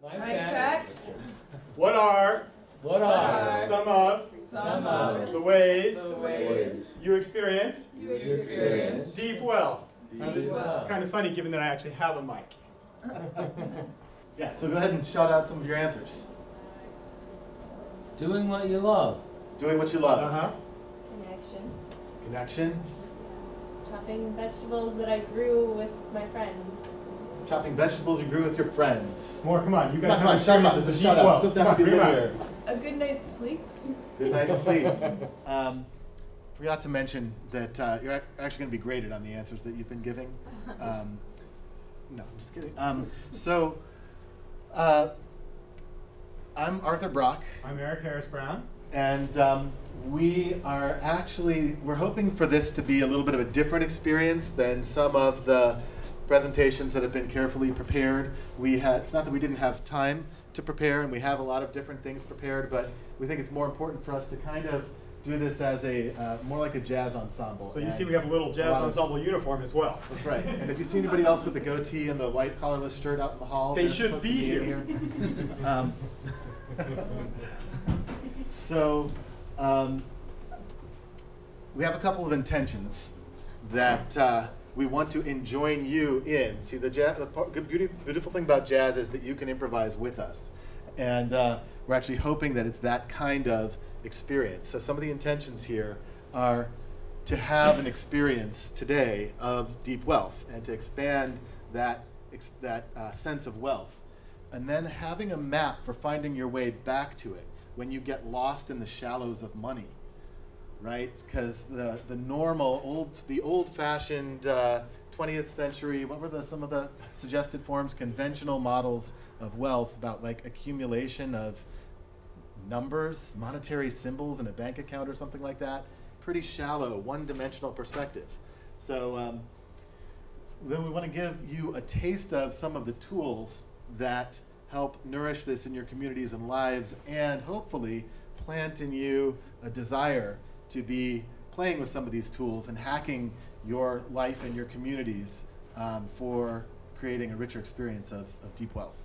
Mic check. What are some of the ways you experience deep wealth? Kind of funny given that I actually have a mic. Yeah, so go ahead and shout out some of your answers. Doing what you love. Doing what you love. Uh-huh. Connection. Connection. Chopping vegetables that I grew with my friends. Chopping vegetables you grew with your friends. More, come on. You guys Come on, shout out. This is a shout out. This doesn't have to be linear. A good night's sleep. Good night's sleep. Forgot to mention that you're actually going to be graded on the answers that you've been giving. No, I'm just kidding. I'm Arthur Brock. I'm Eric Harris-Braun. And we're hoping for this to be a little bit of a different experience than some of the presentations that have been carefully prepared. It's not that we didn't have time to prepare, and we have a lot of different things prepared, but we think it's more important for us to kind of do this as more like a jazz ensemble. So you see we have a little jazz ensemble uniform as well. That's right. And if you see anybody else with the goatee and the white collarless shirt out in the hall, they should be here. So we have a couple of intentions that we want to enjoin you in. See, the beautiful thing about jazz is that you can improvise with us. And we're actually hoping that it's that kind of experience. So some of the intentions here are to have an experience today of deep wealth and to expand that sense of wealth. And then having a map for finding your way back to it when you get lost in the shallows of money, right? Because the old-fashioned 20th century, what were some of the suggested forms? Conventional models of wealth about like accumulation of numbers, monetary symbols in a bank account or something like that. Pretty shallow, one-dimensional perspective. So then we want to give you a taste of some of the tools that help nourish this in your communities and lives, and hopefully plant in you a desire to be playing with some of these tools and hacking your life and your communities for creating a richer experience of deep wealth.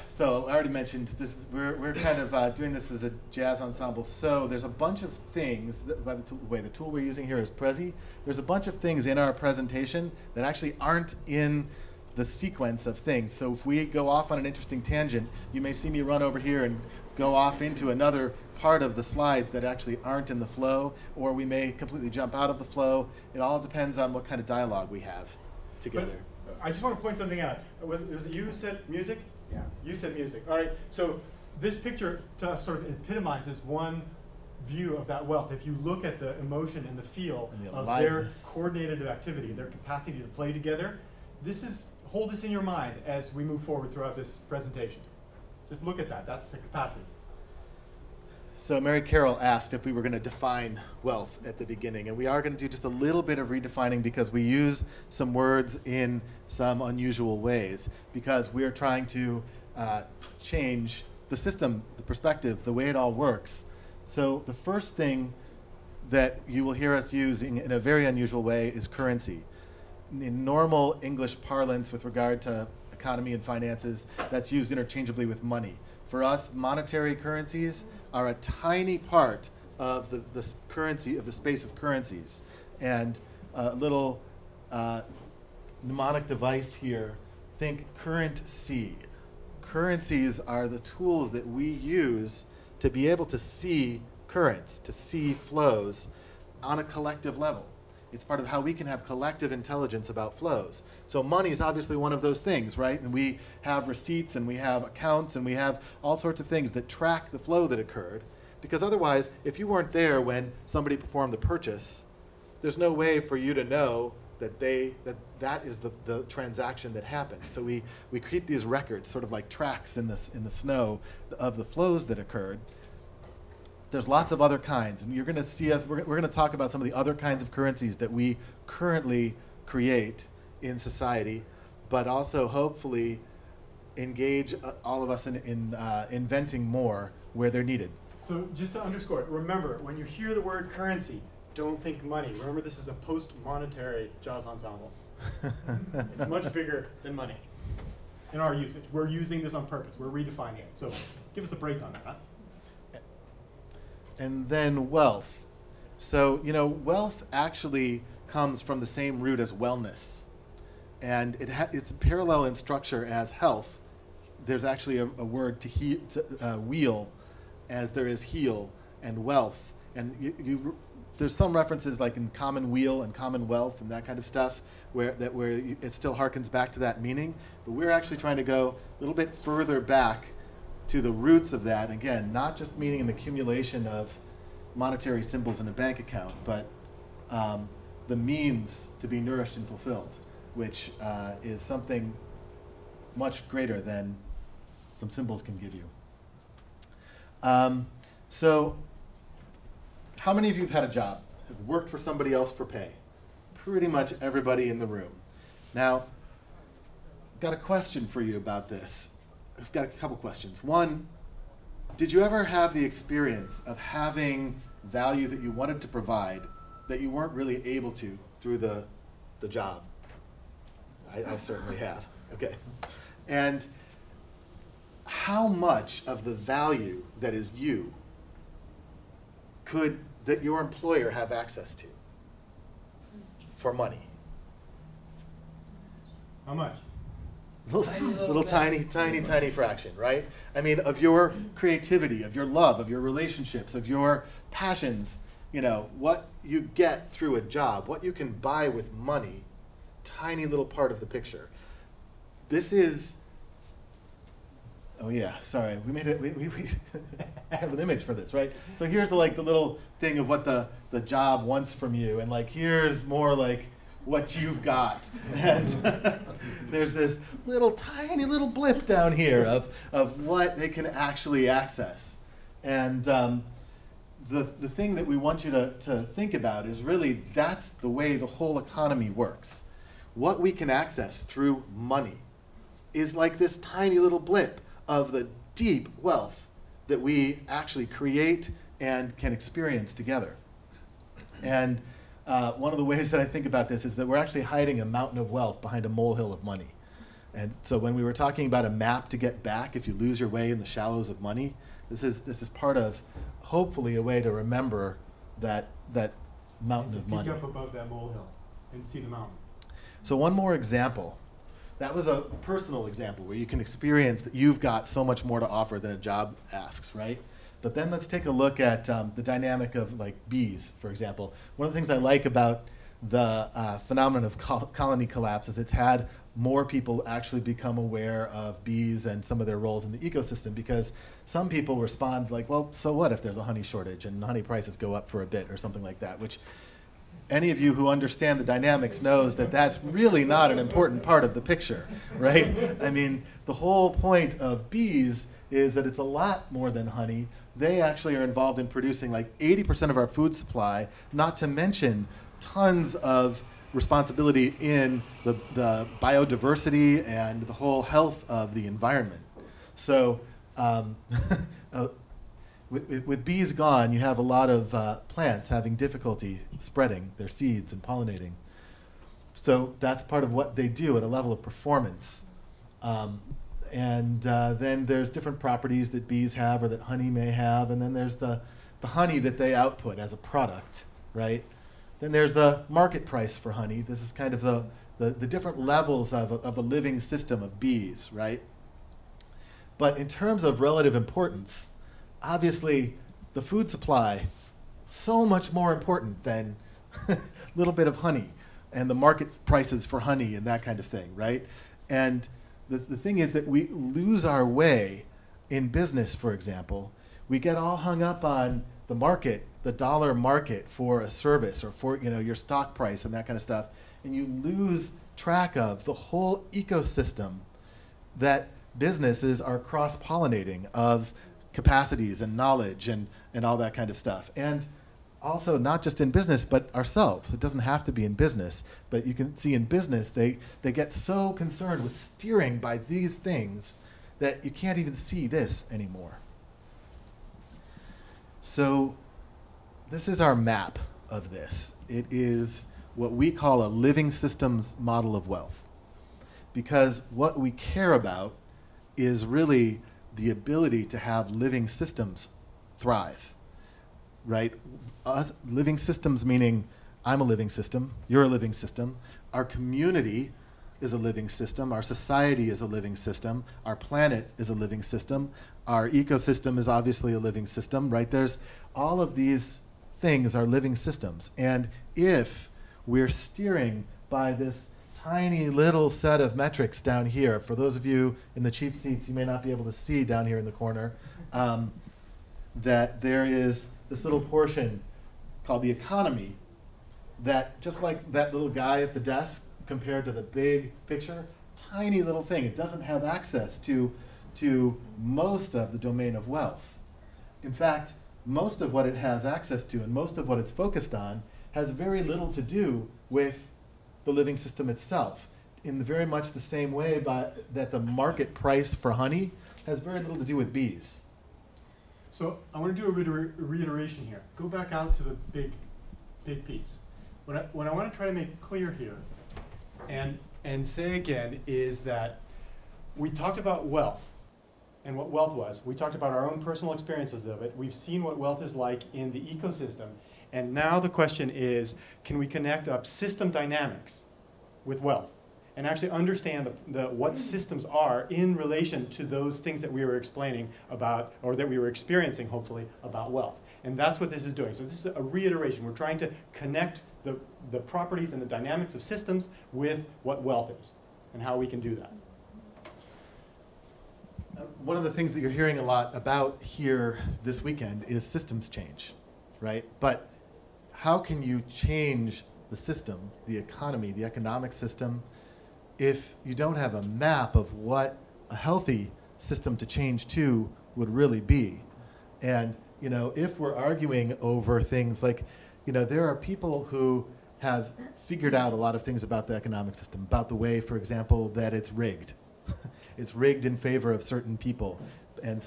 So I already mentioned this. We're kind of doing this as a jazz ensemble. So there's a bunch of things, by the way, the tool we're using here is Prezi. There's a bunch of things in our presentation that actually aren't in the sequence of things. So if we go off on an interesting tangent, you may see me run over here and go off into another part of the slides that actually aren't in the flow, or we may completely jump out of the flow. It all depends on what kind of dialogue we have together. But I just want to point something out. You said music? Yeah. You said music. All right. So this picture to us sort of epitomizes one view of that wealth. If you look at the emotion and the feel of their coordinated activity, their capacity to play together, hold this in your mind as we move forward throughout this presentation. Just look at that. That's the capacity. So Mary Carroll asked if we were going to define wealth at the beginning, and we are going to do just a little bit of redefining because we use some words in some unusual ways, because we are trying to change the system, the perspective, the way it all works. So the first thing that you will hear us using in a very unusual way is currency. In normal English parlance with regard to economy and finances, that's used interchangeably with money. For us, monetary currencies are a tiny part of the currency, of the space of currencies. And a little mnemonic device here, think currency. Currencies are the tools that we use to be able to see currents, to see flows on a collective level. It's part of how we can have collective intelligence about flows. So money is obviously one of those things, right? And we have receipts and we have accounts and we have all sorts of things that track the flow that occurred. Because otherwise, if you weren't there when somebody performed the purchase, there's no way for you to know that that is the transaction that happened. So we create these records, sort of like tracks in the snow of the flows that occurred. There's lots of other kinds, and you're going to see us, we're going to talk about some of the other kinds of currencies that we currently create in society, but also hopefully engage all of us in inventing more where they're needed. So just to underscore it, remember, when you hear the word currency, don't think money. Remember, this is a post-monetary jazz ensemble. It's much bigger than money. in our usage. We're using this on purpose. We're redefining it. So give us a break on that, huh? And then wealth. So, you know, wealth actually comes from the same root as wellness. And it's parallel in structure as health. There's actually a word to wheel as there is heal and wealth. And there's some references like in commonweal and commonwealth and that kind of stuff where it still harkens back to that meaning. But we're actually trying to go a little bit further back to the roots of that. Again, not just meaning an accumulation of monetary symbols in a bank account, but the means to be nourished and fulfilled, which is something much greater than some symbols can give you. So how many of you have had a job, have worked for somebody else for pay? Pretty much everybody in the room. Now, I've got a question for you about this. I've got a couple questions. One, did you ever have the experience of having value that you wanted to provide that you weren't really able to through the job? I certainly have. Okay. And how much of the value that is you could that your employer have access to for money? How much? Little tiny fraction, right? I mean, of your creativity, of your love, of your relationships, of your passions, you know, what you get through a job, what you can buy with money, tiny little part of the picture. This is, oh yeah, sorry, we made it, we have an image for this, right? So here's the little thing of what the job wants from you, and like here's more like what you've got. And there's this tiny little blip down here of what they can actually access. And the thing that we want you to think about is really that's the way the whole economy works. What we can access through money is like this tiny little blip of the deep wealth that we actually create and can experience together. And one of the ways that I think about this is that we're actually hiding a mountain of wealth behind a molehill of money. And so when we were talking about a map to get back if you lose your way in the shallows of money, this is part of hopefully a way to remember that mountain of money. Peek up above that molehill and see the mountain. So one more example. That was a personal example where you can experience that you've got so much more to offer than a job asks, right? But then let's take a look at the dynamic of like bees, for example. One of the things I like about the phenomenon of colony collapse is it's had more people actually become aware of bees and some of their roles in the ecosystem, because some people respond like, well, so what if there's a honey shortage and honey prices go up for a bit or something like that, which any of you who understand the dynamics knows that that's really not an important part of the picture, right? I mean, the whole point of bees is that it's a lot more than honey. They actually are involved in producing like 80% of our food supply, not to mention tons of responsibility in the biodiversity and the whole health of the environment. So with bees gone, you have a lot of plants having difficulty spreading their seeds and pollinating. So that's part of what they do at a level of performance. And then there's different properties that bees have or that honey may have, and then there's the honey that they output as a product, right? Then there's the market price for honey. This is kind of the different levels of a living system of bees, right? But in terms of relative importance, obviously the food supply, so much more important than a little bit of honey and the market prices for honey and that kind of thing, right? And the thing is that we lose our way in business, for example. We get all hung up on the market, the dollar market for a service or for your stock price and that kind of stuff, and you lose track of the whole ecosystem that businesses are cross-pollinating of capacities and knowledge and all that kind of stuff. And also not just in business, but ourselves. It doesn't have to be in business, but you can see in business, they get so concerned with steering by these things that you can't even see this anymore. So this is our map of this. It is what we call a living systems model of wealth. because what we care about is really the ability to have living systems thrive, right? Living systems meaning I'm a living system, you're a living system, our community is a living system, our society is a living system, our planet is a living system, our ecosystem is obviously a living system, right? There's all of these things are living systems. And if we're steering by this tiny little set of metrics down here, for those of you in the cheap seats, you may not be able to see down here in the corner, that there is this little portion called the economy that, just like that little guy at the desk compared to the big picture, tiny little thing. It doesn't have access to most of the domain of wealth. In fact, most of what it has access to and most of what it's focused on has very little to do with the living system itself, in very much the same way that the market price for honey has very little to do with bees. So I want to do a reiteration here. Go back out to the big piece. What I want to try to make clear here and say again is that we talked about wealth and what wealth was. We talked about our own personal experiences of it. We've seen what wealth is like in the ecosystem. And now the question is, can we connect up system dynamics with wealth and actually understand what systems are in relation to those things that we were explaining about, or that we were experiencing, hopefully, about wealth. And that's what this is doing. So this is a reiteration. We're trying to connect the properties and the dynamics of systems with what wealth is and how we can do that. One of the things that you're hearing a lot about here this weekend is systems change, right? But how can you change the system, the economy, the economic system, if you don't have a map of what a healthy system to change to would really be? And if we're arguing over things like, there are people who have figured out a lot of things about the economic system, about the way, for example, that it's rigged. It's rigged in favor of certain people, and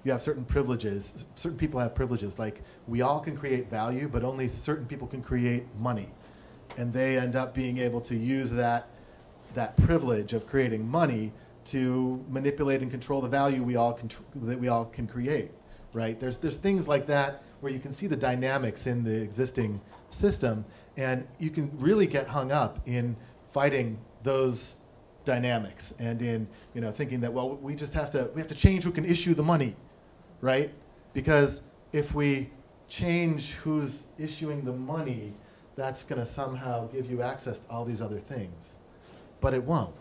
you have certain privileges. Certain people have privileges, like we all can create value, but only certain people can create money. And they end up being able to use that privilege of creating money to manipulate and control the value that we all can create, right? There's things like that where you can see the dynamics in the existing system, and you can really get hung up in fighting those dynamics and in thinking that, well, we have to change who can issue the money, right? Because if we change who's issuing the money, that's going to somehow give you access to all these other things. But it won't.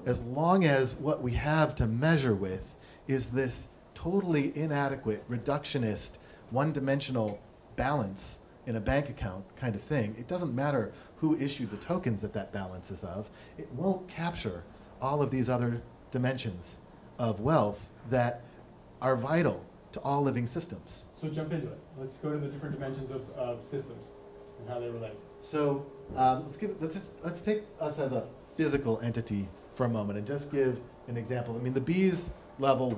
As long as what we have to measure with is this totally inadequate, reductionist, one-dimensional balance in a bank account kind of thing, it doesn't matter who issued the tokens that balance is of. It won't capture all of these other dimensions of wealth that are vital to all living systems. So jump into it. Let's go to the different dimensions of systems and how they relate. So let's take us as a physical entity for a moment and just give an example. I mean, the bees level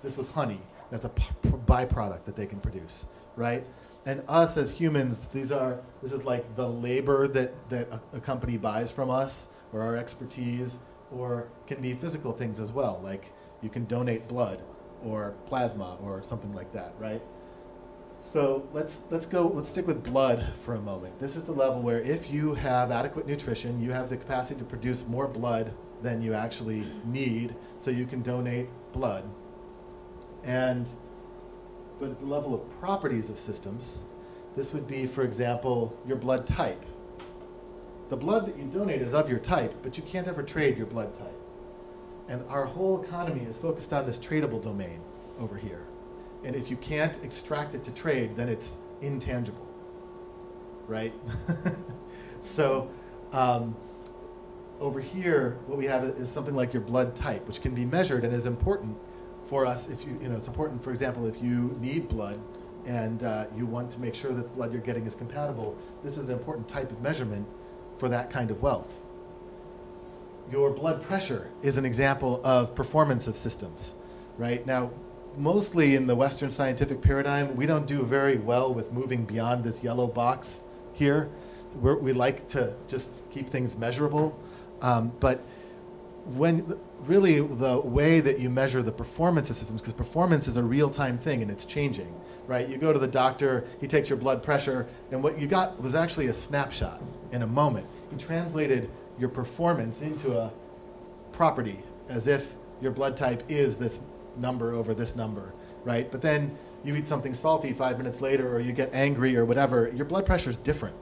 this was honey. That's a byproduct that they can produce, right? And us as humans, this is like the labor that a company buys from us, or our expertise, or can be physical things as well, like you can donate blood or plasma or something like that, right? So let's stick with blood for a moment. This is the level where if you have adequate nutrition, you have the capacity to produce more blood than you actually need, so you can donate blood. But at the level of properties of systems, this would be, for example, your blood type. The blood that you donate is of your type, but you can't ever trade your blood type. And our whole economy is focused on this tradable domain over here. And if you can't extract it to trade, then it's intangible, right? So over here, what we have is something like your blood type, which can be measured and is important for us. If it's important, for example, if you need blood and you want to make sure that the blood you're getting is compatible, this is an important type of measurement for that kind of wealth. Your blood pressure is an example of performance of systems, right? Now, mostly in the Western scientific paradigm, we don't do very well with moving beyond this yellow box here. We like to just keep things measurable, but really the way that you measure the performance of systems, because performance is a real-time thing and it's changing, right? You go to the doctor, he takes your blood pressure, and what you got was actually a snapshot in a moment. He translated your performance into a property as if your blood type is this number over this number, right? But then you eat something salty 5 minutes later, or you get angry or whatever, your blood pressure is different.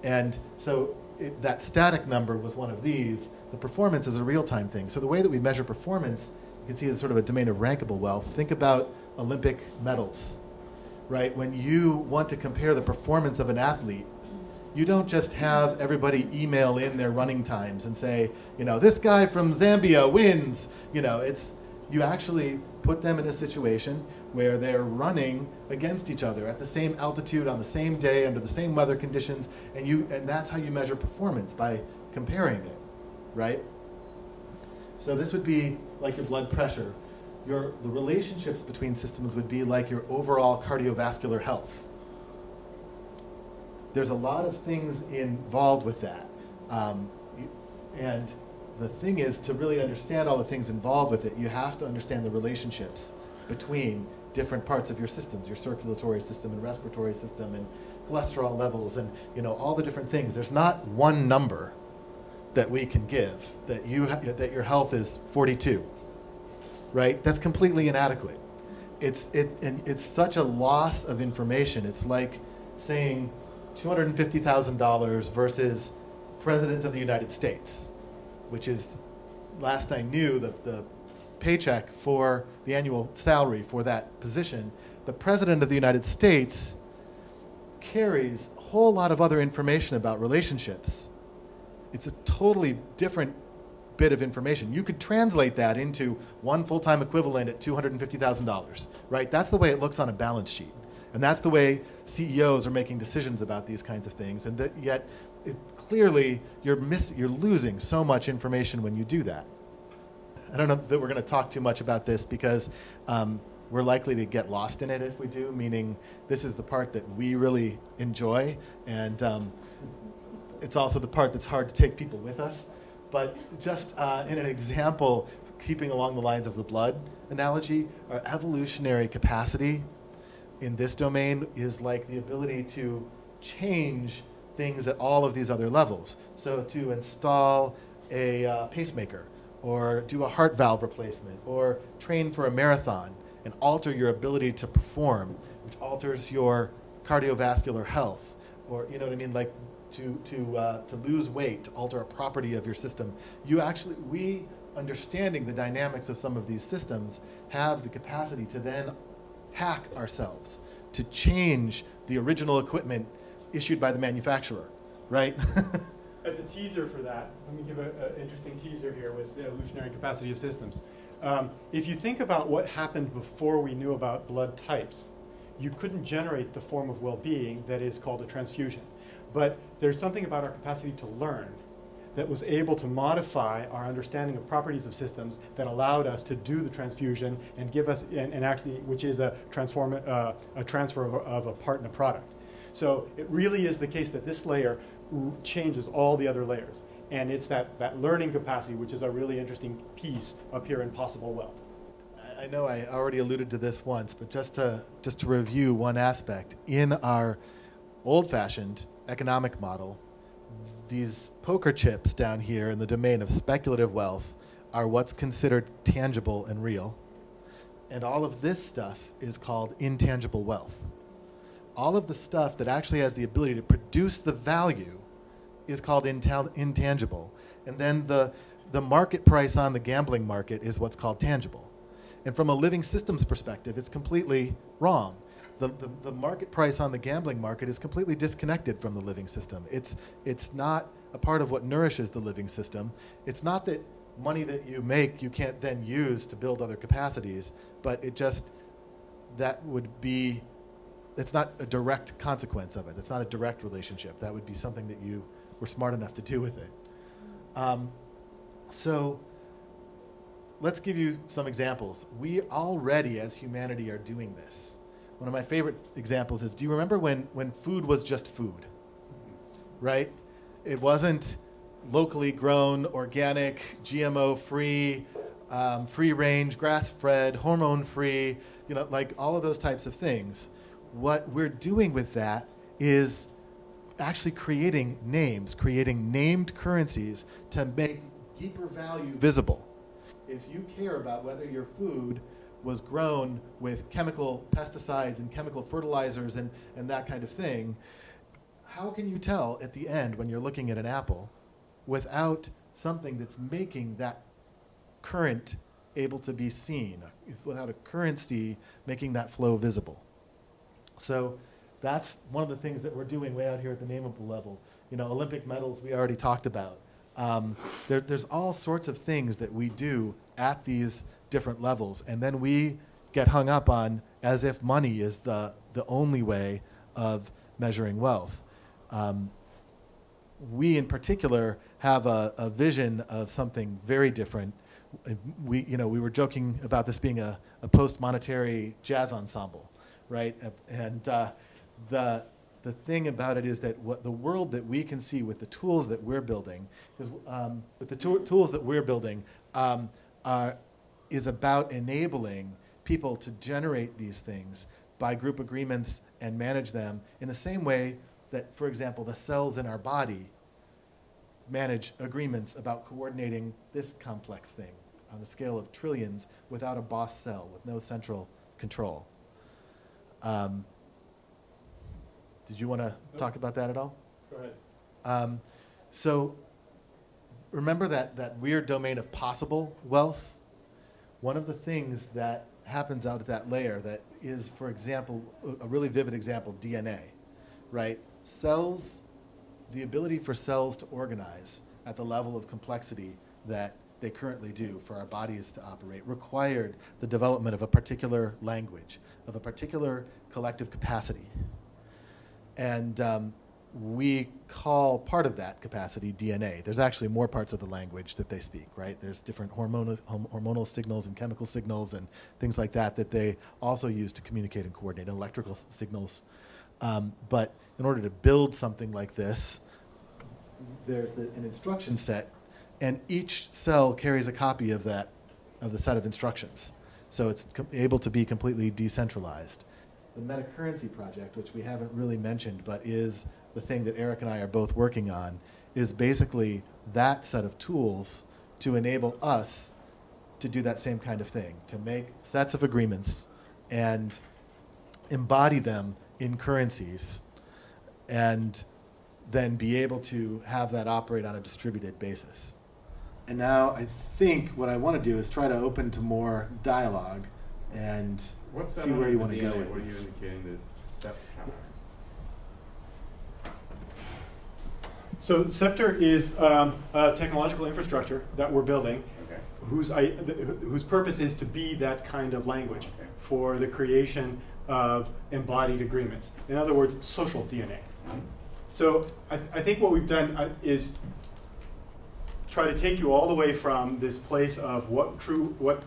And so that static number was one of these. The performance is a real-time thing. So the way that we measure performance, you can see is sort of a domain of rankable wealth. Think about Olympic medals, right? When you want to compare the performance of an athlete, you don't just have everybody email in their running times and say, this guy from Zambia wins. You actually put them in a situation where they're running against each other at the same altitude on the same day under the same weather conditions, and that's how you measure performance, by comparing it, right? So this would be like your blood pressure. The relationships between systems would be like your overall cardiovascular health. There's a lot of things involved with that. And the thing is, to really understand all the things involved with it, you have to understand the relationships between different parts of your systems, your circulatory system and respiratory system and cholesterol levels and all the different things. There's not one number that we can give that your health is 42, right? That's completely inadequate. It's such a loss of information. It's like saying $250,000 versus President of the United States, which is, last I knew, the paycheck for the annual salary for that position. But President of the United States carries a whole lot of other information about relationships. It's a totally different bit of information. You could translate that into one full-time equivalent at $250,000, right? That's the way it looks on a balance sheet. And that's the way CEOs are making decisions about these kinds of things. And yet, clearly, you're losing so much information when you do that. I don't know that we're going to talk too much about this because we're likely to get lost in it if we do, meaning this is the part that we really enjoy. And it's also the part that's hard to take people with us. But just in an example, keeping along the lines of the blood analogy, our evolutionary capacity in this domain is like the ability to change things at all of these other levels. So to install a pacemaker, or do a heart valve replacement, or train for a marathon and alter your ability to perform, which alters your cardiovascular health, or like to lose weight, to alter a property of your system. We, understanding the dynamics of some of these systems, have the capacity to then hack ourselves, to change the original equipment issued by the manufacturer, right? As a teaser for that, let me give an interesting teaser here with the evolutionary capacity of systems. If you think about what happened before we knew about blood types, you couldn't generate the form of well-being that is called a transfusion. But there's something about our capacity to learn that was able to modify our understanding of properties of systems that allowed us to do the transfusion and give us, and actually, which is a transfer of a part in a product. So it really is the case that this layer changes all the other layers. And it's that learning capacity, which is a really interesting piece up here in possible wealth. I know I already alluded to this once, but just to review one aspect. In our old-fashioned economic model, these poker chips down here in the domain of speculative wealth are what's considered tangible and real. And all of this stuff is called intangible wealth. All of the stuff that actually has the ability to produce the value is called intangible. And then the market price on the gambling market is what's called tangible. And from a living systems perspective, it's completely wrong. The market price on the gambling market is completely disconnected from the living system. It's not a part of what nourishes the living system. It's not that money that you make you can't then use to build other capacities, but it's not a direct consequence of it. It's not a direct relationship. That would be something that you were smart enough to do with it. So let's give you some examples. We already, as humanity, are doing this. One of my favorite examples is, do you remember when food was just food, right? It wasn't, locally grown, organic, GMO-free, free-range, grass-fed, hormone-free, like all of those types of things. What we're doing with that is actually creating names, creating named currencies to make deeper value visible. If you care about whether your food was grown with chemical pesticides and chemical fertilizers and that kind of thing, how can you tell at the end when you're looking at an apple without something that's making that current able to be seen, without a currency making that flow visible? So that's one of the things that we're doing way out here at the nameable level. Olympic medals we already talked about. There's all sorts of things that we do at these different levels, and then we get hung up on as if money is the only way of measuring wealth. We in particular have a vision of something very different. We were joking about this being a post-monetary jazz ensemble, right? And the thing about it is that the world that we can see with the tools that we're building, tools that we're building, is about enabling people to generate these things by group agreements and manage them in the same way that, for example, the cells in our body manage agreements about coordinating this complex thing on a scale of trillions without a boss cell, with no central control. Did you want to talk about that at all? Go ahead. So remember that weird domain of possible wealth? One of the things that happens out at that layer that is, for example, a really vivid example, DNA, right? Cells, the ability for cells to organize at the level of complexity that they currently do for our bodies to operate required the development of a particular language, of a particular collective capacity. And we call part of that capacity DNA. There's actually more parts of the language that they speak, right? There's different hormonal signals and chemical signals and things like that they also use to communicate and coordinate, and electrical signals. But in order to build something like this, there's an instruction set, and each cell carries a copy of the set of instructions. So it's able to be completely decentralized. The Metacurrency project, which we haven't really mentioned, but is the thing that Eric and I are both working on, is basically that set of tools to enable us to do that same kind of thing, to make sets of agreements and embody them in currencies, and then be able to have that operate on a distributed basis. And now I think what I want to do is try to open to more dialogue and see where you want to go with what this. Are you indicating that So Scepter is a technological infrastructure that we're building, okay. whose purpose is to be that kind of language for the creation of embodied agreements. In other words, social DNA. So I think what we've done is try to take you all the way from this place of what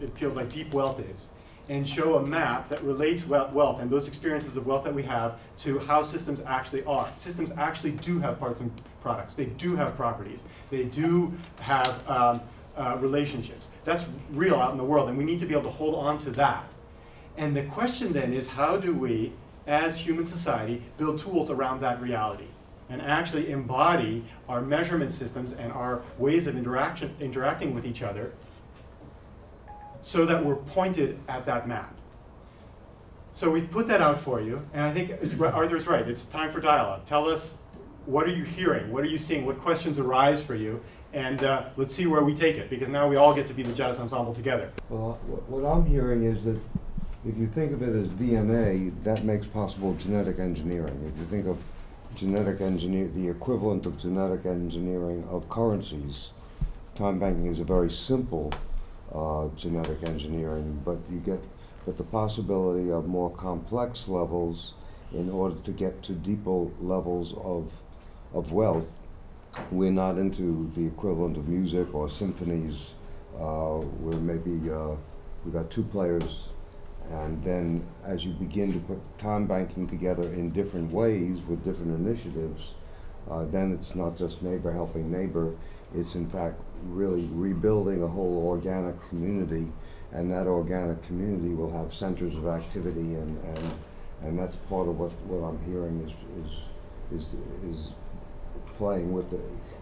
it feels like deep wealth is, and show a map that relates wealth and those experiences of wealth that we have to how systems actually are. Systems actually do have parts and products. They do have properties. They do have relationships. That's real out in the world, and we need to be able to hold on to that. And the question then is, how do we, as human society, build tools around that reality and actually embody our measurement systems and our ways of interacting with each other so that we're pointed at that map. So we've put that out for you, and I think Arthur's right. It's time for dialogue. Tell us, what are you hearing? What are you seeing? What questions arise for you? And let's see where we take it, because now we all get to be the jazz ensemble together. Well, what I'm hearing is that if you think of it as DNA, that makes possible genetic engineering. If you think of the equivalent of genetic engineering of currencies, time banking is a very simple genetic engineering, but the possibility of more complex levels in order to get to deeper levels of wealth. We're not into the equivalent of music or symphonies where maybe we got two players, and then as you begin to put time banking together in different ways with different initiatives, then it's not just neighbor helping neighbor, It's in fact really rebuilding a whole organic community, and that organic community will have centers of activity, and that's part of what I'm hearing is playing with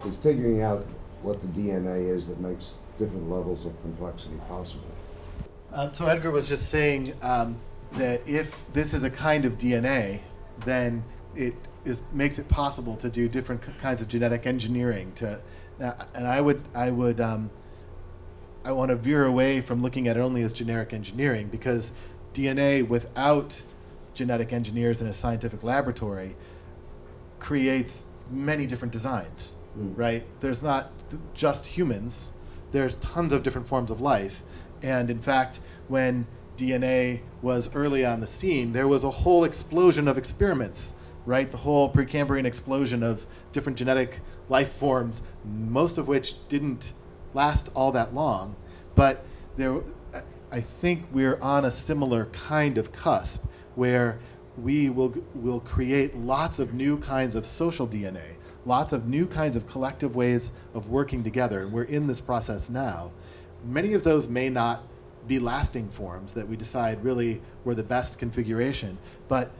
is figuring out what the DNA is that makes different levels of complexity possible. So Edgar was just saying that if this is a kind of DNA, then it makes it possible to do different kinds of genetic engineering. And I want to veer away from looking at it only as generic engineering, because DNA without genetic engineers in a scientific laboratory creates many different designs, right? There's not just humans. There's tons of different forms of life. And in fact, when DNA was early on the scene, there was a whole explosion of experiments, right? The whole Precambrian explosion of different genetic life forms, most of which didn't last all that long. But I think we're on a similar kind of cusp where we will create lots of new kinds of social DNA, lots of new kinds of collective ways of working together, and we're in this process now. Many of those may not be lasting forms that we decide really were the best configuration, but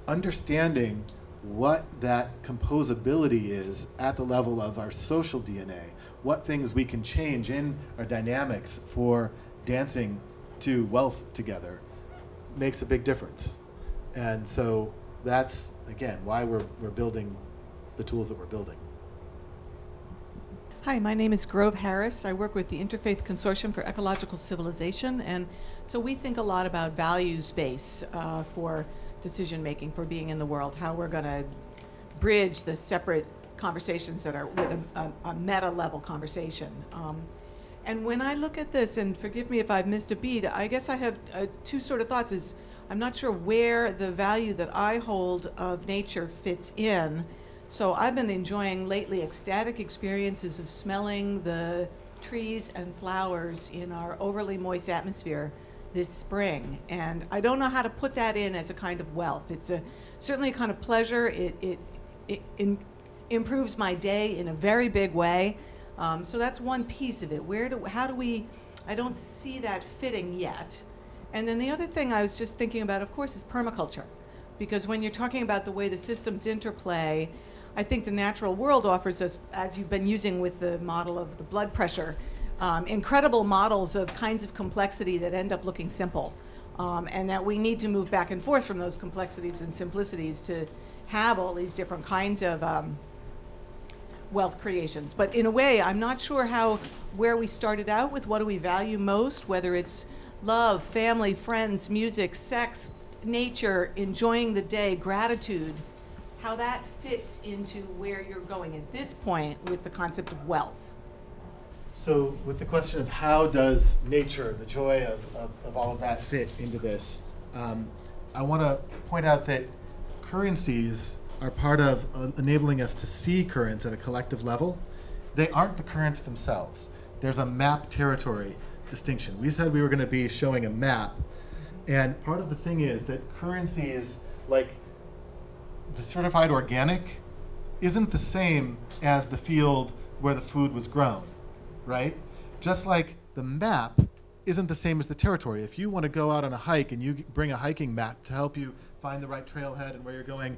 understanding what that composability is at the level of our social DNA, what things we can change in our dynamics for dancing to wealth together, makes a big difference. And so that's, again, why we're building the tools that we're building. Hi, my name is Grove Harris. I work with the Interfaith Consortium for Ecological Civilization, and so we think a lot about values base for decision making, for being in the world, how we're going to bridge the separate conversations that are with a meta level conversation. And when I look at this, and forgive me if I've missed a beat, I guess I have two sort of thoughts. Is I'm not sure where the value that I hold of nature fits in. So I've been enjoying lately ecstatic experiences of smelling the trees and flowers in our overly moist atmosphere this spring. And I don't know how to put that in as a kind of wealth. It's certainly a kind of pleasure. It improves my day in a very big way. So that's one piece of it. How do we, I don't see that fitting yet. And then the other thing I was just thinking about, of course, is permaculture. Because when you're talking about the way the systems interplay, I think the natural world offers us, as you've been using with the model of the blood pressure, incredible models of kinds of complexity that end up looking simple. And that we need to move back and forth from those complexities and simplicities to have all these different kinds of wealth creations. But in a way, I'm not sure where we started out with what do we value most, whether it's love, family, friends, music, sex, nature, enjoying the day, gratitude, how that fits into where you're going at this point with the concept of wealth. So with the question of how does nature, the joy of all of that fit into this, I want to point out that currencies are part of enabling us to see currents at a collective level. They aren't the currents themselves. There's a map territory distinction. We said we were going to be showing a map, and part of the thing is that currencies, like the certified organic, isn't the same as the field where the food was grown, right? Just like the map isn't the same as the territory. If you want to go out on a hike and you bring a hiking map to help you find the right trailhead and where you're going,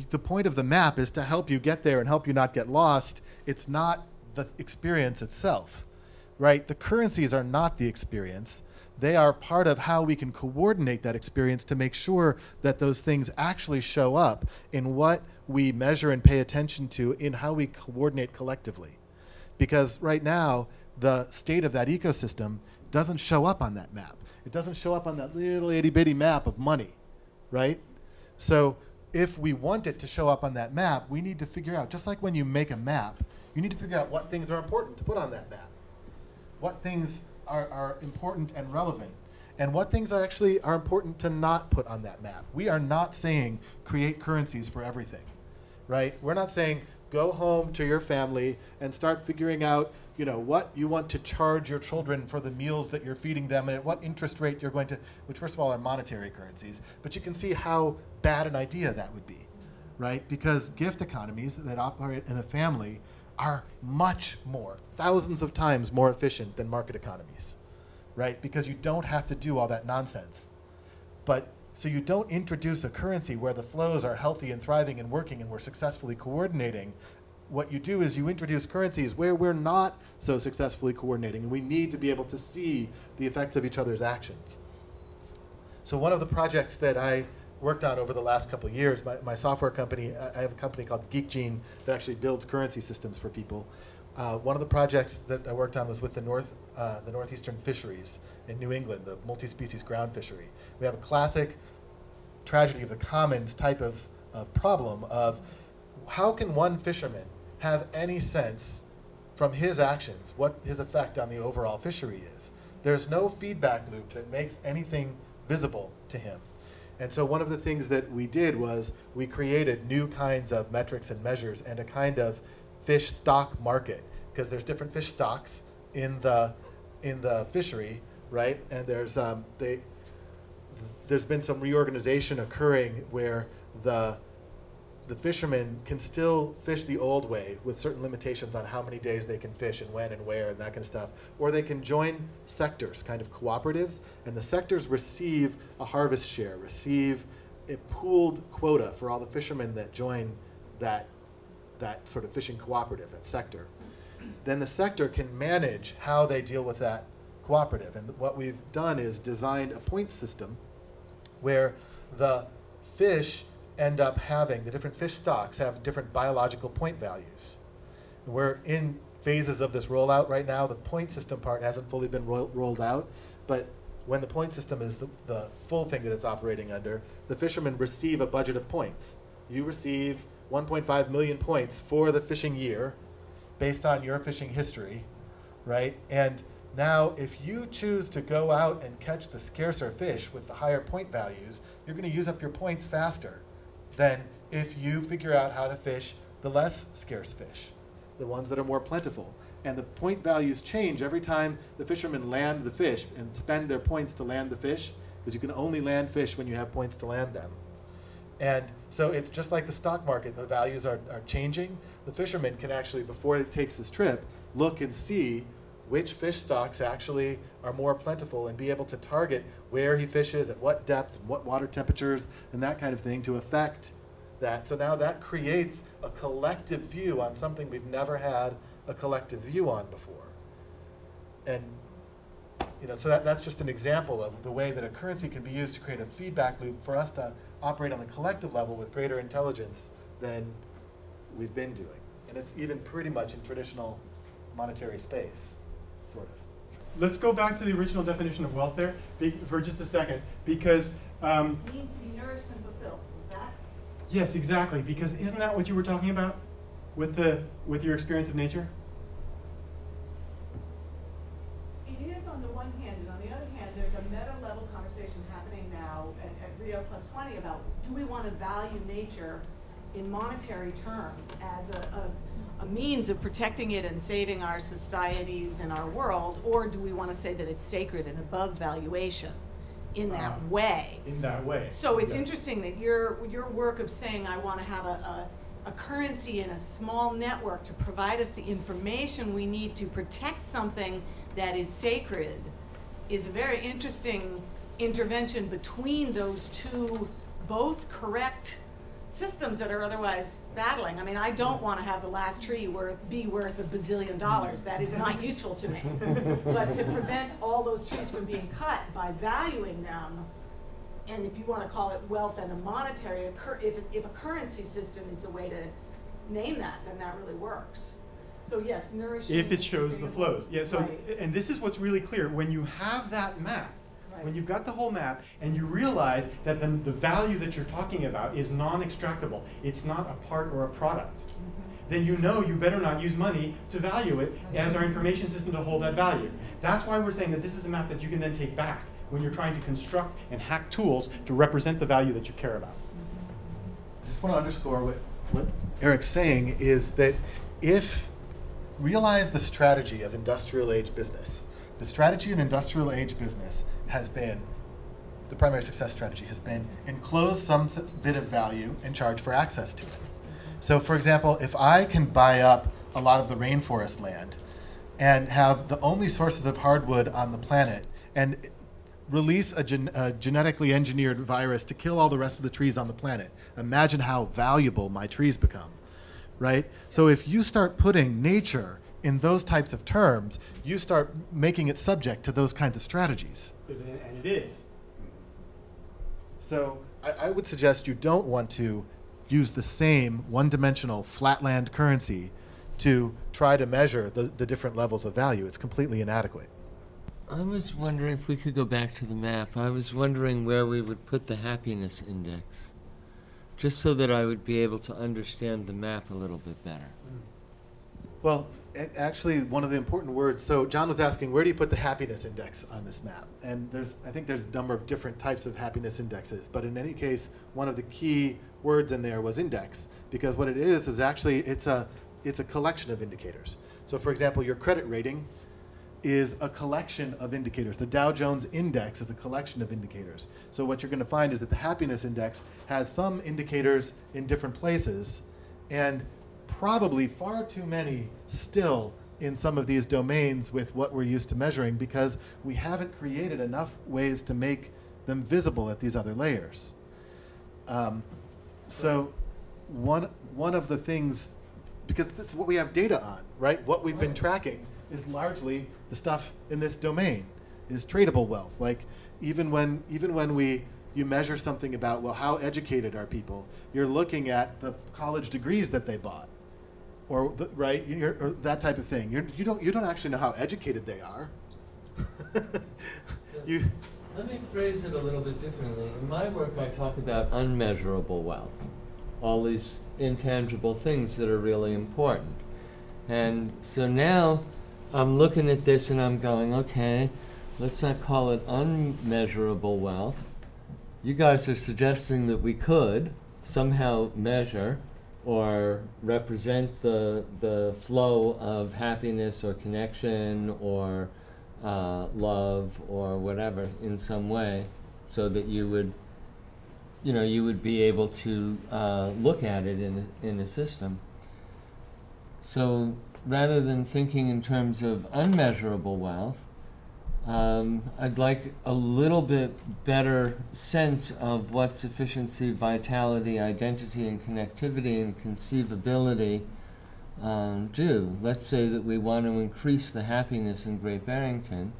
the point of the map is to help you get there and help you not get lost. It's not the experience itself, right? The currencies are not the experience. They are part of how we can coordinate that experience to make sure that those things actually show up in what we measure and pay attention to in how we coordinate collectively. Because right now, the state of that ecosystem doesn't show up on that map. It doesn't show up on that little itty-bitty map of money, right? So if we want it to show up on that map, we need to figure out, just like when you make a map, you need to figure out what things are important to put on that map. What things are important and relevant, and what things are important to not put on that map. We are not saying create currencies for everything, right? We're not saying go home to your family and start figuring out, what you want to charge your children for the meals that you're feeding them and at what interest rate you're going to, which first of all are monetary currencies, but you can see how bad an idea that would be, right? Because gift economies that operate in a family are much more, thousands of times more efficient than market economies, right? Because you don't have to do all that nonsense. But so you don't introduce a currency where the flows are healthy and thriving and working and we're successfully coordinating. What you do is you introduce currencies where we're not so successfully coordinating, and we need to be able to see the effects of each other's actions. So one of the projects that I worked on over the last couple of years, my software company, I have a company called GeekGene that actually builds currency systems for people. One of the projects that I worked on was with the northeastern fisheries in New England, the multi-species ground fishery. We have a classic tragedy of the commons type of problem of how can one fisherman have any sense from his actions what his effect on the overall fishery is. There's no feedback loop that makes anything visible to him. And so one of the things that we did was we created new kinds of metrics and measures and a kind of fish stock market, because there's different fish stocks in the fishery, right? And there's been some reorganization occurring where the fishermen can still fish the old way with certain limitations on how many days they can fish and when and where and that kind of stuff. Or they can join sectors, kind of cooperatives, and the sectors receive a harvest share, receive a pooled quota for all the fishermen that join that sort of fishing cooperative, that sector. Then the sector can manage how they deal with that cooperative. And what we've done is designed a point system where the fish end up having, the different fish stocks have different biological point values. We're in phases of this rollout right now. The point system part hasn't fully been rolled out, but when the point system is the full thing that it's operating under, the fishermen receive a budget of points. You receive 1.5 million points for the fishing year based on your fishing history, right? And now, if you choose to go out and catch the scarcer fish with the higher point values, you're going to use up your points faster than if you figure out how to fish the less scarce fish, the ones that are more plentiful. And the point values change every time the fishermen land the fish and spend their points to land the fish, because you can only land fish when you have points to land them. And so it's just like the stock market. The values are changing. The fisherman can actually, before he takes his trip, look and see which fish stocks actually are more plentiful and be able to target where he fishes, at what depths, what water temperatures, and that kind of thing to affect that. So now that creates a collective view on something we've never had a collective view on before. And so that's just an example of the way that a currency can be used to create a feedback loop for us to operate on the collective level with greater intelligence than we've been doing. And it's even pretty much in traditional monetary space, sort of. Let's go back to the original definition of wealth there for just a second, because Means to be nourished and fulfilled. Is that? yes, exactly. Because isn't that what you were talking about with your experience of nature? It is on the one hand, and on the other hand, there's a meta-level conversation happening now at Rio +20 about, do we want to value nature in monetary terms as a means of protecting it and saving our societies and our world, or do we want to say that it's sacred and above valuation in that way? In that way. So it's Yes. interesting that your work of saying I want to have a currency in a small network to provide us the information we need to protect something that is sacred is a very interesting intervention between those two, both correct systems that are otherwise battling. I mean, I don't want to have the last tree be worth $1 bazillion. That is not useful to me. But to prevent all those trees from being cut by valuing them, and if you want to call it wealth and a monetary, if a currency system is the way to name that, then that really works. So yes, nourishing. If it shows the flows. Yeah, so, Right. and this is what's really clear. When you have that map, Right. when you've got the whole map and you realize that the value that you're talking about is non-extractable, it's not a part or a product, then you know you better not use money to value it as our information system to hold that value. That's why we're saying that this is a map that you can then take back when you're trying to construct and hack tools to represent the value that you care about. I just want to underscore what Eric's saying is that realize the strategy of industrial age business. The strategy in industrial age business has been, the primary success strategy has been enclose some bit of value and charge for access to it, So for example, if I can buy up a lot of the rainforest land and have the only sources of hardwood on the planet and release a genetically engineered virus to kill all the rest of the trees on the planet, imagine how valuable my trees become, right? So if you start putting nature in those types of terms, you start making it subject to those kinds of strategies. And it is. So I would suggest you don't want to use the same one-dimensional flatland currency to try to measure the different levels of value. It's completely inadequate. I was wondering if we could go back to the map. I was wondering where we would put the happiness index, just so that I would be able to understand the map a little bit better. Well, actually, one of the important words, so John was asking, where do you put the happiness index on this map? And I think there's a number of different types of happiness indexes, but in any case, one of the key words in there was index, because what it is actually, it's a collection of indicators. So for example, your credit rating is a collection of indicators. The Dow Jones Index is a collection of indicators. So what you're going to find is that the happiness index has some indicators in different places, and probably far too many still in some of these domains with what we're used to measuring, because we haven't created enough ways to make them visible at these other layers. So one of the things, because that's what we have data on, right? What we've been tracking is largely the stuff in this domain, is tradable wealth. Like even when you measure something about, well, how educated are people? You're looking at the college degrees that they bought, or right, or that type of thing. You don't actually know how educated they are. Let me phrase it a little bit differently. In my work, I talk about unmeasurable wealth, all these intangible things that are really important. And so now I'm looking at this and I'm going, okay, let's not call it unmeasurable wealth. You guys are suggesting that we could somehow measure or represent the flow of happiness or connection or love or whatever in some way, so that you would be able to look at it in a system. So rather than thinking in terms of unmeasurable wealth, I'd like a little bit better sense of what sufficiency, vitality, identity, and connectivity and conceivability do. Let's say that we want to increase the happiness in Great Barrington.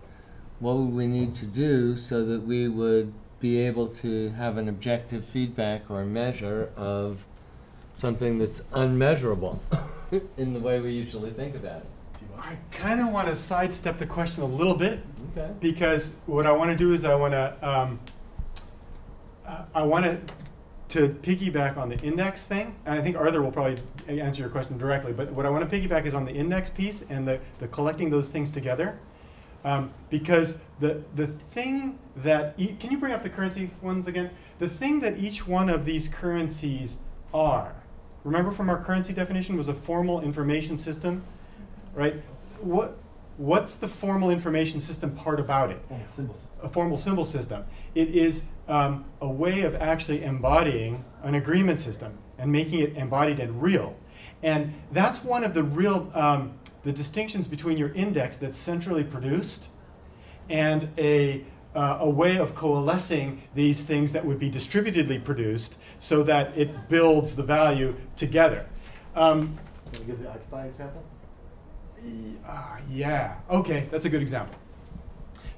What would we need to do so that we would be able to have an objective feedback or measure of something that's unmeasurable in the way we usually think about it? I kind of want to sidestep the question a little bit, Okay. because what I want to do is I want to piggyback on the index thing, and I think Arthur will probably answer your question directly, but what I want to piggyback is on the index piece and the collecting those things together, because the thing that, can you bring up the currency ones again? The thing that each one of these currencies are, remember from our currency definition, was a formal information system, right? What's the formal information system part about it? Formal symbol system. A formal symbol system. It is a way of actually embodying an agreement system and making it embodied and real. And that's one of the real, the distinctions between your index that's centrally produced and a way of coalescing these things that would be distributedly produced so that it builds the value together. Can we give the Occupy example? Yeah, okay, that's a good example.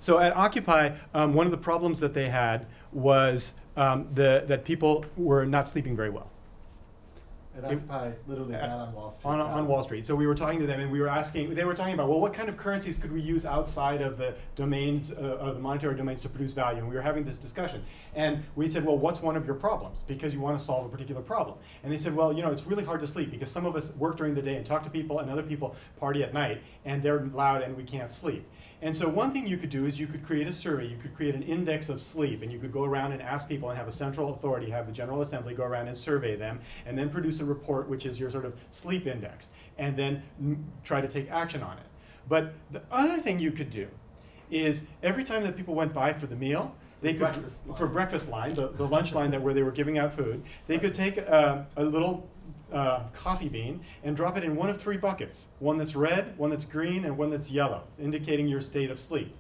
So at Occupy, one of the problems that they had was that people were not sleeping very well. At Occupy, literally down on Wall Street. On Wall Street. So we were talking to them, and we were asking, they were talking about, well, what kind of currencies could we use outside of the domains, of the monetary domains to produce value? And we were having this discussion. And we said, well, what's one of your problems? Because you want to solve a particular problem. And they said, well, you know, it's really hard to sleep because some of us work during the day and talk to people, and other people party at night, and they're loud and we can't sleep. And so one thing you could do is you could create a survey. You could create an index of sleep, and you could go around and ask people and have a central authority, have the General Assembly go around and survey them, and then produce a report, which is your sort of sleep index, and then try to take action on it. But the other thing you could do is every time that people went by for the meal, they could, for breakfast line, the lunch line where they were giving out food, they could take a little coffee bean and drop it in one of three buckets, one that's red, one that's green, and one that's yellow, indicating your state of sleep.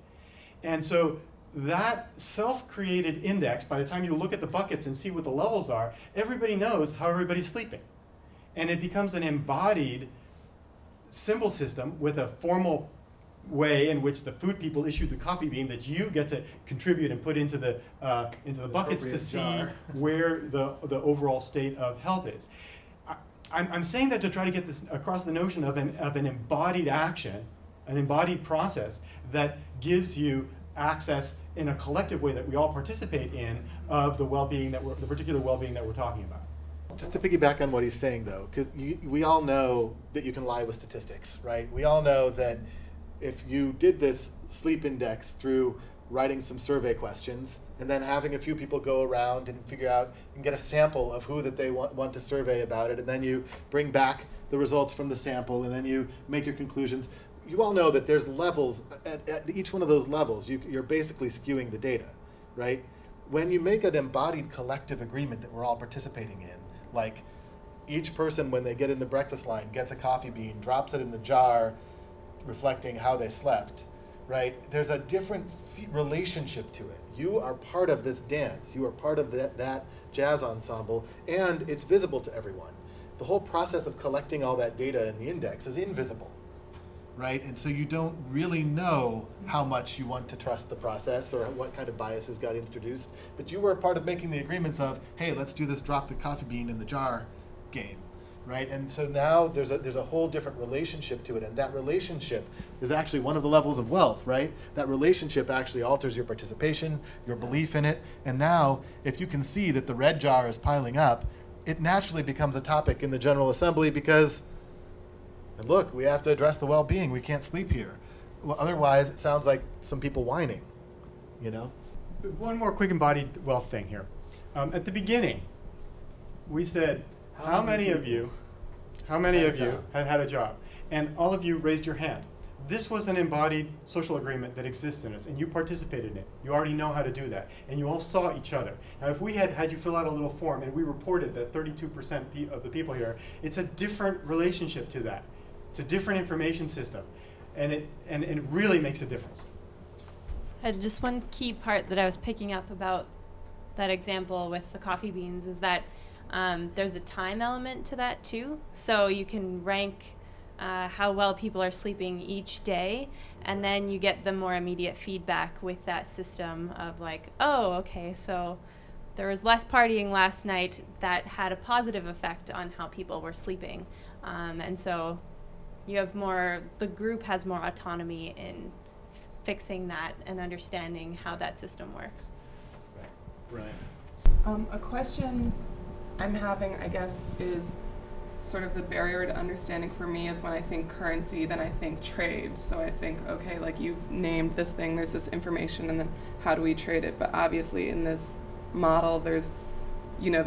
And so that self-created index, by the time you look at the buckets and see what the levels are, everybody knows how everybody's sleeping. And it becomes an embodied symbol system with a formal way in which the food people issue the coffee bean that you get to contribute and put into the buckets to see where the overall state of health is. I'm saying that to try to get this across the notion of an embodied action, an embodied process that gives you access in a collective way that we all participate in of the well-being the particular well-being that we're talking about. Just to piggyback on what he's saying, though, because we all know that you can lie with statistics, right? We all know that if you did this sleep index through writing some survey questions and then having a few people go around and figure out and get a sample of who that they want to survey about it, and then you bring back the results from the sample, and then you make your conclusions. You all know that there's levels. At each one of those levels, you're basically skewing the data, right? When you make an embodied collective agreement that we're all participating in, like each person when they get in the breakfast line gets a coffee bean, drops it in the jar, reflecting how they slept, right? There's a different relationship to it. You are part of this dance. You are part of that jazz ensemble, and it's visible to everyone. The whole process of collecting all that data in the index is invisible, right? And so you don't really know how much you want to trust the process or what kind of biases got introduced. But you were a part of making the agreements of, hey, let's do this drop the coffee bean in the jar game, right? And so now there's a whole different relationship to it. And that relationship is actually one of the levels of wealth, right? That relationship actually alters your participation, your belief in it. And now, if you can see that the red jar is piling up, it naturally becomes a topic in the General Assembly because, and look, we have to address the well-being. We can't sleep here. Well, otherwise, it sounds like some people whining, you know? One more quick embodied wealth thing here. At the beginning, we said, how many of you had had a job? And all of you raised your hand. This was an embodied social agreement that exists in us, and you participated in it. You already know how to do that, and you all saw each other. Now, if we had you fill out a little form, and we reported that 32% of the people here, it's a different relationship to that. It's a different information system, and it really makes a difference. Just one key part that I was picking up about that example with the coffee beans is that there's a time element to that too. So you can rank how well people are sleeping each day, and then you get the more immediate feedback with that system of like, oh, okay, so there was less partying last night. That had a positive effect on how people were sleeping. And so you have the group has more autonomy in fixing that and understanding how that system works. Right. A question I'm having, I guess, is sort of the barrier to understanding for me is when I think currency, then I think trade. So I think, okay, like you've named this thing, there's this information, and then how do we trade it? But obviously in this model, there's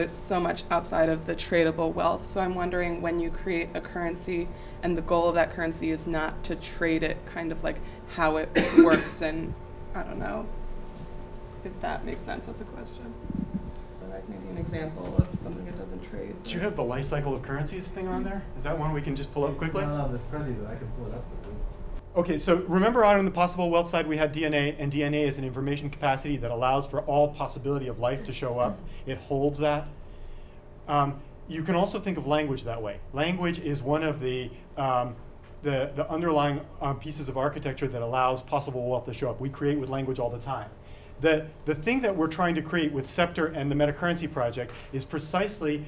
so much outside of the tradable wealth. So I'm wondering, when you create a currency and the goal of that currency is not to trade it, kind of like how it works, and I don't know if that makes sense. That's a question. Or like maybe an example of something that doesn't trade. Do you have the life cycle of currencies thing on there? Is that one we can just pull up quickly? It's not on this spreadsheet, but I can pull it up quickly. Okay, so remember out on the possible wealth side we had DNA, and DNA is an information capacity that allows for all possibility of life to show up. It holds that. You can also think of language that way. Language is one of the underlying pieces of architecture that allows possible wealth to show up. We create with language all the time. The thing that we're trying to create with Scepter and the Metacurrency Project is precisely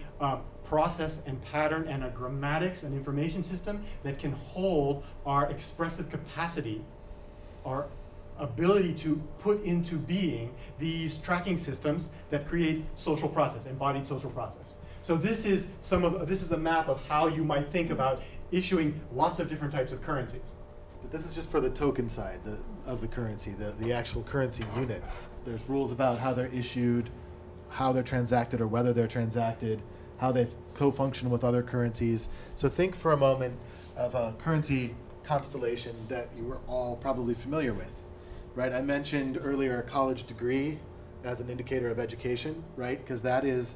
process and pattern and a grammatics and information system that can hold our expressive capacity, our ability to put into being these tracking systems that create social process, embodied social process. So this is a map of how you might think about issuing lots of different types of currencies. But this is just for the token side of the currency, the actual currency units. There's rules about how they're issued, how they're transacted or whether they're transacted, how they co-function with other currencies. So think for a moment of a currency constellation that you were all probably familiar with, right? I mentioned earlier a college degree as an indicator of education, right? Because that's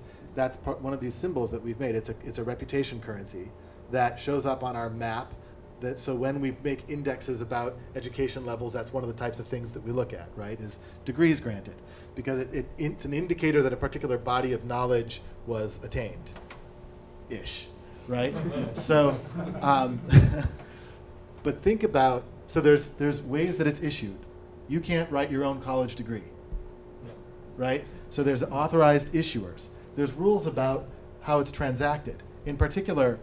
one of these symbols that we've made. It's a reputation currency that shows up on our map. So when we make indexes about education levels, that's one of the types of things that we look at, right? Is degrees granted, because it's an indicator that a particular body of knowledge was attained, ish, right? So, but think about, so there's ways that it's issued. You can't write your own college degree, right? So there's authorized issuers. There's rules about how it's transacted. In particular,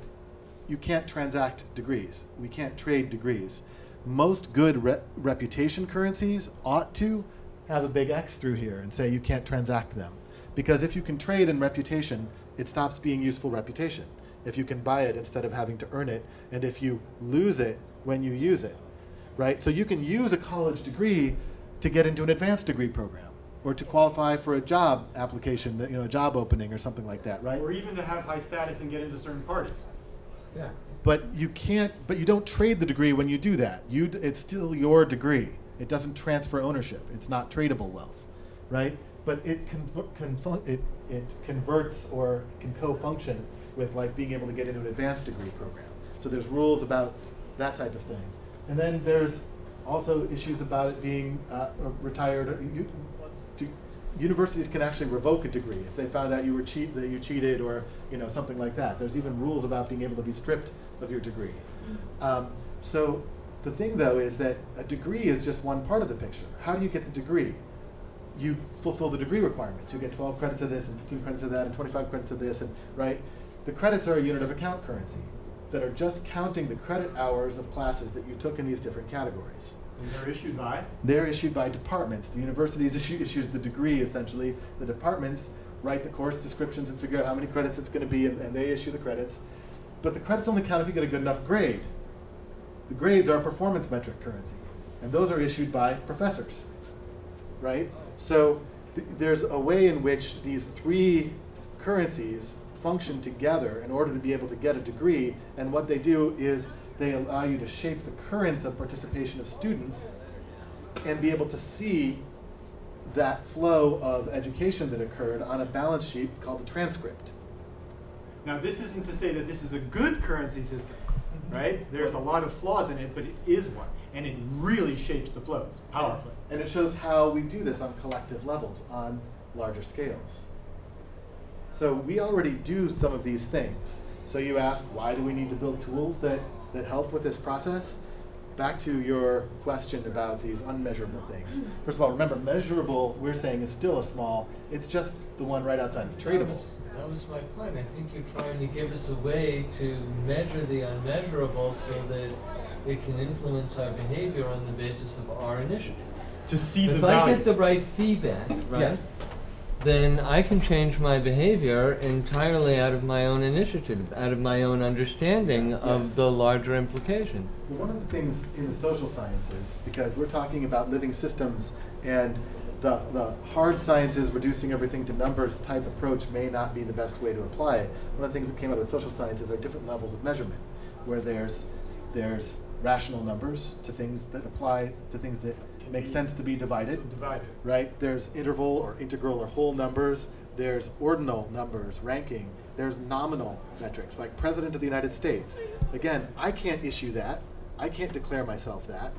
you can't transact degrees. We can't trade degrees. Most good reputation currencies ought to have a big X through here and say you can't transact them. Because if you can trade in reputation, it stops being useful reputation. If you can buy it instead of having to earn it, and if you lose it when you use it, right? So you can use a college degree to get into an advanced degree program, or to qualify for a job application, that, a job opening or something like that, right? Or even to have high status and get into certain parties. Yeah. But you don't trade the degree when you do that. It's still your degree. It doesn't transfer ownership. It's not tradable wealth, right? But it converts or can co-function with like being able to get into an advanced degree program. So there's rules about that type of thing. And then there's also issues about it being retired. Universities can actually revoke a degree if they found out that you cheated or something like that. There's even rules about being able to be stripped of your degree. So the thing though is that a degree is just one part of the picture. How do you get the degree? You fulfill the degree requirements. You get 12 credits of this and 15 credits of that and 25 credits of this, and right? The credits are a unit of account currency that are just counting the credit hours of classes that you took in these different categories. And they're issued by? They're issued by departments. The universities issues the degree, essentially. The departments write the course descriptions and figure out how many credits it's going to be, and they issue the credits. But the credits only count if you get a good enough grade. The grades are a performance metric currency, and those are issued by professors, right? So there's a way in which these three currencies function together in order to be able to get a degree, and what they do is they allow you to shape the currents of participation of students and be able to see that flow of education that occurred on a balance sheet called a transcript. Now, this isn't to say that this is a good currency system, right? There's a lot of flaws in it, but it is one, and it really shapes the flows powerfully. And it shows how we do this on collective levels, on larger scales. So we already do some of these things. So you ask, why do we need to build tools that help with this process? Back to your question about these unmeasurable things. First of all, remember, measurable, we're saying, is still a small. It's just the one right outside of tradable. That was my point. I think you're trying to give us a way to measure the unmeasurable so that it can influence our behavior on the basis of our initiative. To see the If value. I get the right feedback, right, Yeah. then I can change my behavior entirely out of my own initiative, out of my own understanding of Yes. the larger implication. Well, one of the things in the social sciences, because we're talking about living systems, and the hard sciences, reducing everything to numbers type approach may not be the best way to apply it. One of the things that came out of the social sciences are different levels of measurement, where there's rational numbers to things that apply to things that make sense to be divided. Right? There's interval or integral or whole numbers. There's ordinal numbers, ranking. There's nominal metrics, like President of the United States. Again, I can't issue that. I can't declare myself that.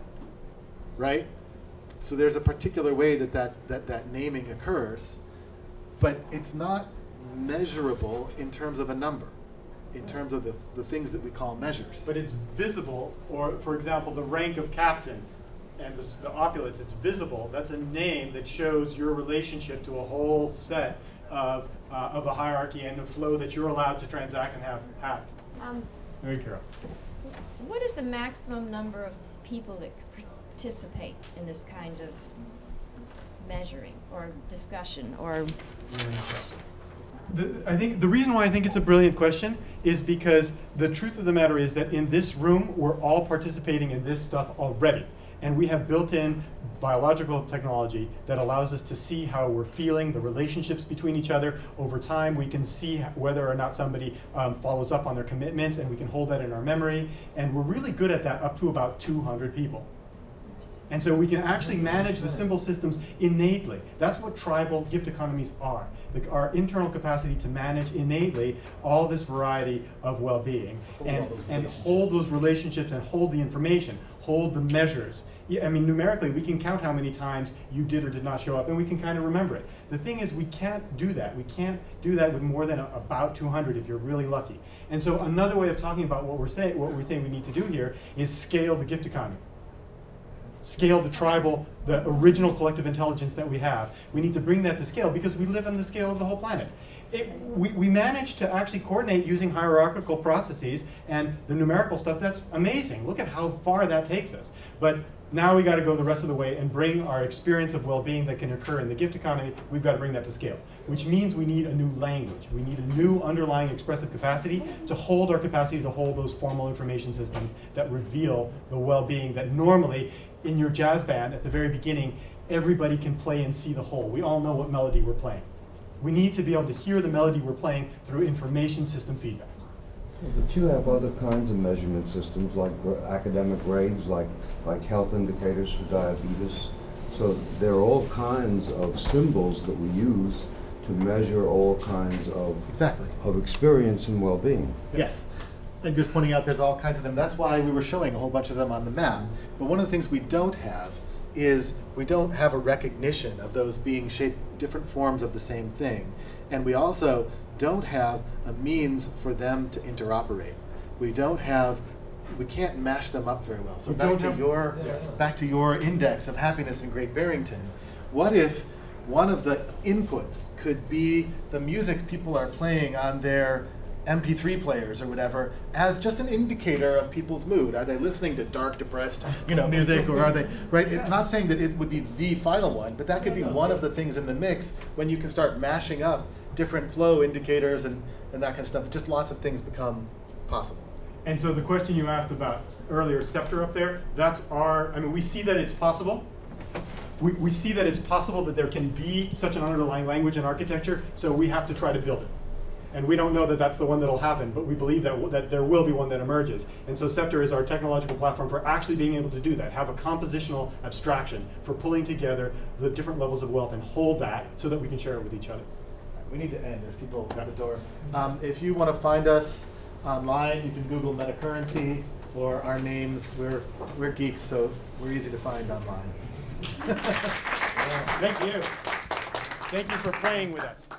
Right? So there's a particular way that naming occurs, but it's not measurable in terms of a number, in terms of the things that we call measures. But it's visible, or for example, the rank of captain and the opulence, it's visible. That's a name that shows your relationship to a whole set of a hierarchy and the flow that you're allowed to transact and have. Very Carol. What is the maximum number of people that could participate in this kind of measuring or discussion or? I think the reason why I think it's a brilliant question is because the truth of the matter is that in this room, we're all participating in this stuff already. And we have built-in biological technology that allows us to see how we're feeling, the relationships between each other. Over time, we can see whether or not somebody follows up on their commitments, and we can hold that in our memory. And we're really good at that up to about 200 people. And so we can actually manage the symbol systems innately. That's what tribal gift economies are. Our internal capacity to manage innately all this variety of well-being and hold those relationships and hold the information, hold the measures. I mean, numerically, we can count how many times you did or did not show up, and we can kind of remember it. The thing is, we can't do that. We can't do that with more than about 200 if you're really lucky. And so another way of talking about what we're saying we need to do here is scale the gift economy. Scale the tribal, the original collective intelligence that we have. We need to bring that to scale because we live on the scale of the whole planet. We managed to actually coordinate using hierarchical processes and the numerical stuff. That's amazing. Look at how far that takes us. But now we got to go the rest of the way and bring our experience of well-being that can occur in the gift economy, we've got to bring that to scale, which means we need a new language. We need a new underlying expressive capacity to hold our capacity to hold those formal information systems that reveal the well-being that normally in your jazz band at the very beginning, everybody can play and see the whole. We all know what melody we're playing. We need to be able to hear the melody we're playing through information system feedback. But you have other kinds of measurement systems, like academic grades, like health indicators for diabetes. So there are all kinds of symbols that we use to measure all kinds of experience and well-being. Yes. And just pointing out there's all kinds of them. That's why we were showing a whole bunch of them on the map. But one of the things we don't have is we don't have a recognition of those being shaped different forms of the same thing. And we also don't have a means for them to interoperate. We can't mash them up very well. So back to your index of happiness in Great Barrington, what if one of the inputs could be the music people are playing on their MP3 players or whatever as just an indicator of people's mood? Are they listening to dark, depressed, music, or are they, right? I'm not saying that it would be the final one, but that could be one of the things in the mix when you can start mashing up different flow indicators and that kind of stuff. Just lots of things become possible. And so the question you asked about earlier, Scepter up there, that's we see that it's possible. We see that it's possible that there can be such an underlying language and architecture, so we have to try to build it. And we don't know that that's the one that'll happen, but we believe that there will be one that emerges. And so Scepter is our technological platform for actually being able to do that, have a compositional abstraction for pulling together the different levels of wealth and hold that so that we can share it with each other. We need to end. There's people at the door. If you want to find us online, you can Google Metacurrency or our names. We're geeks, so we're easy to find online. Thank you. Thank you for playing with us.